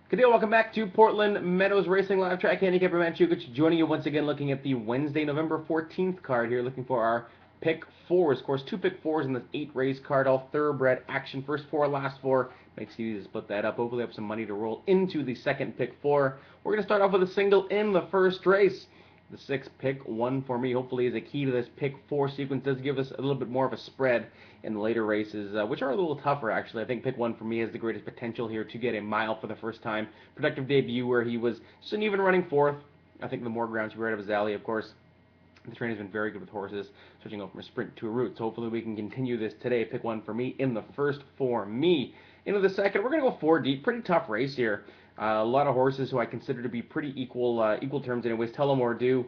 Good day, welcome back to Portland Meadows Racing Live Track Handicapper Matt Jukic joining you once again looking at the Wednesday, November 14th card here, looking for our pick fours. Of course, two pick fours in this 8-race card, all thoroughbred action. First four, last four. Makes it easy to split that up. Hopefully have some money to roll into the second pick four. We're going to start off with a single in the first race. The sixth pick one for me hopefully is a key to this pick four sequence. Does give us a little bit more of a spread in the later races, which are a little tougher actually. I think pick one for me has the greatest potential here to get a mile for the first time. Productive debut where he was just an even running fourth. I think the more ground should be right up his alley, of course. The trainer's been very good with horses, switching over from a sprint to a route. So hopefully we can continue this today. Pick one for me in the first for me. Into the second, we're going to go four deep. Pretty tough race here. A lot of horses who I consider to be pretty equal terms anyways. Tullamore do.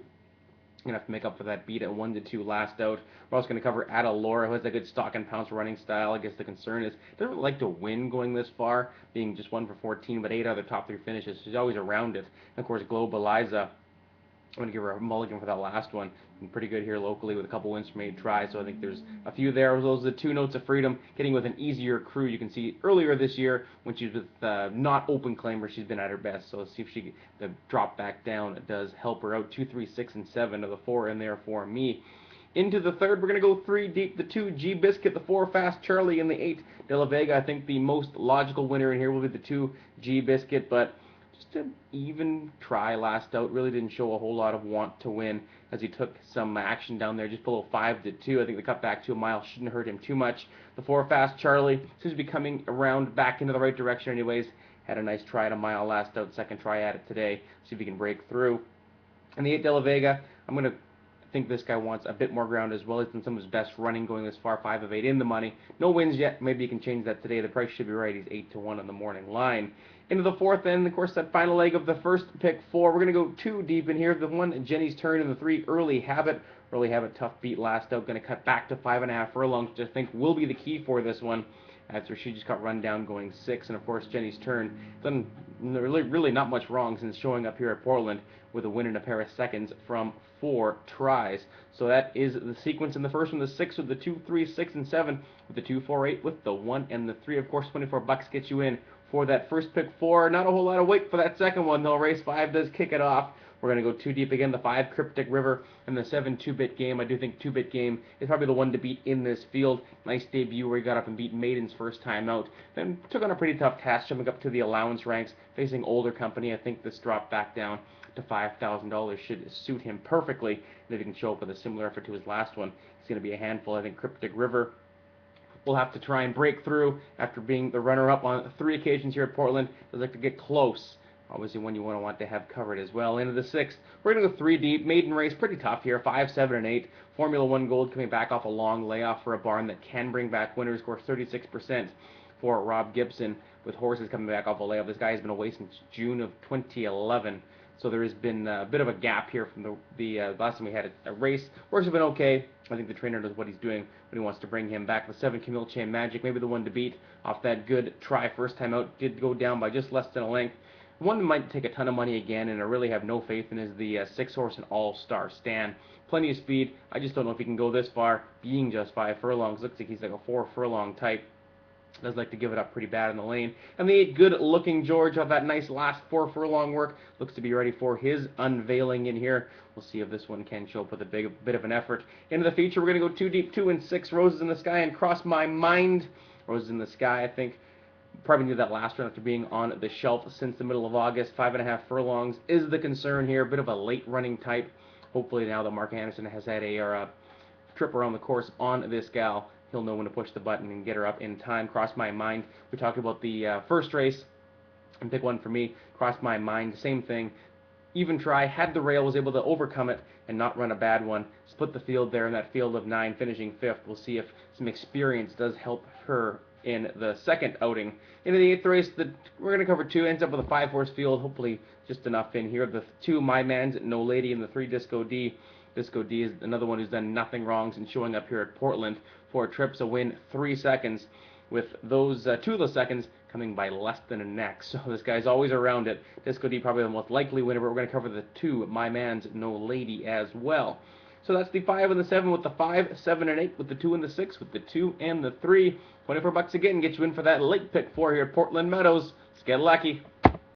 Going to have to make up for that beat at 1-2 last out. We're also going to cover Adalora, who has a good stock and pounce running style. I guess the concern is doesn't really like to win going this far, being just 1 for 14, but 8 out of the top 3 finishes. She's always around it. And of course, Globaliza, I'm going to give her a mulligan for that last one. Been pretty good here locally with a couple wins from 8 tries, so I think there's a few there. Those are the 2 notes of freedom, getting with an easier crew. You can see earlier this year when she's with not open claimer, she's been at her best. So let's see if the drop back down does help her out. 2, 3, 6, and 7 of the 4 in there for me. Into the third, we're going to go 3 deep. The 2, G Biscuit, the 4, Fast Charlie, and the 8, De La Vega. I think the most logical winner in here will be the 2, G Biscuit, but just an even try last out. Really didn't show a whole lot of want to win as he took some action down there, just below 5-2. I think the cut back to a mile shouldn't hurt him too much. The 4, Fast Charlie, seems to be coming around back into the right direction anyways. Had a nice try at a mile last out, second try at it today. See if he can break through. And the 8, De La Vega, I think this guy wants a bit more ground as well. He's done some of his best running going this far, 5 of 8 in the money. No wins yet. Maybe he can change that today. The price should be right. He's 8-1 on the morning line. Into the fourth, and of course that final leg of the first pick 4. We're going to go 2 deep in here. The 1, Jenny's Turn, and the 3, Early Habit. Early Habit, tough beat last out. Going to cut back to 5.5 furlongs, which I think will be the key for this one. After she just got run down going 6, and of course Jenny's Turn done really not much wrong since showing up here at Portland with a win in a pair of seconds from 4 tries. So that is the sequence in the first one, the 6 with the 2, 3, 6, and 7 with the 2, 4, 8 with the 1 and the 3. Of course, $24 gets you in for that first pick 4. Not a whole lot of weight for that second one though. Race 5 does kick it off. We're going to go 2 deep again, the 5, Cryptic River, and the 7, 2-Bit Game. I do think 2-Bit Game is probably the one to beat in this field. Nice debut where he got up and beat Maiden's first time out. Then took on a pretty tough task, jumping up to the allowance ranks, facing older company. I think this drop back down to $5,000 should suit him perfectly. And if he can show up with a similar effort to his last one, he's going to be a handful. I think Cryptic River will have to try and break through after being the runner-up on 3 occasions here at Portland. Does like to get close. Obviously one you want to have covered as well. Into the 6th, we're going to go 3 deep. Maiden race, pretty tough here. 5, 7, and 8. Formula 1 Gold coming back off a long layoff for a barn that can bring back winners. Of course, 36% for Rob Gibson with horses coming back off a layoff. This guy has been away since June of 2011. So there has been a bit of a gap here from the last time we had a race. Horses have been okay. I think the trainer knows what he's doing when he wants to bring him back. The 7, Camille Chain Magic, maybe the one to beat off that good try first time out. Did go down by just less than a length. One that might take a ton of money again, and I really have no faith in is the 6 horse and All-Star Stan. Plenty of speed. I just don't know if he can go this far, being just 5 furlongs. Looks like he's like a 4 furlong type. Does like to give it up pretty bad in the lane. And the 8, Good Looking George, of that nice last 4 furlong work. Looks to be ready for his unveiling in here. We'll see if this one can show up with a bit of an effort. Into the feature, we're going to go 2 deep, 2 and 6, Roses in the Sky, and Cross My Mind. Roses in the Sky, I think. Probably knew that last run after being on the shelf since the middle of August. 5.5 furlongs is the concern here. A bit of a late running type. Hopefully now that Mark Anderson has had a trip around the course on this gal, he'll know when to push the button and get her up in time. Cross My Mind. We talked about the first race. And pick one for me. Cross My Mind. Same thing. Even try. Had the rail. Was able to overcome it and not run a bad one. Split the field there in that field of 9, finishing 5th. We'll see if some experience does help her in the second outing. Into the 8th race, we're going to cover 2, ends up with a 5-horse field, hopefully just enough in here. The 2, My Man's No Lady, and the 3, Disco D. Disco D is another one who's done nothing wrong since showing up here at Portland. 4 trips, a win, 3 seconds, with those 2 of those seconds coming by less than a neck. So this guy's always around it. Disco D probably the most likely winner, but we're going to cover the 2, My Man's No Lady, as well. So that's the 5 and the 7 with the 5, 7 and 8 with the 2 and the 6 with the 2 and the 3. $24 again, get you in for that late pick 4 here at Portland Meadows. Let's get lucky.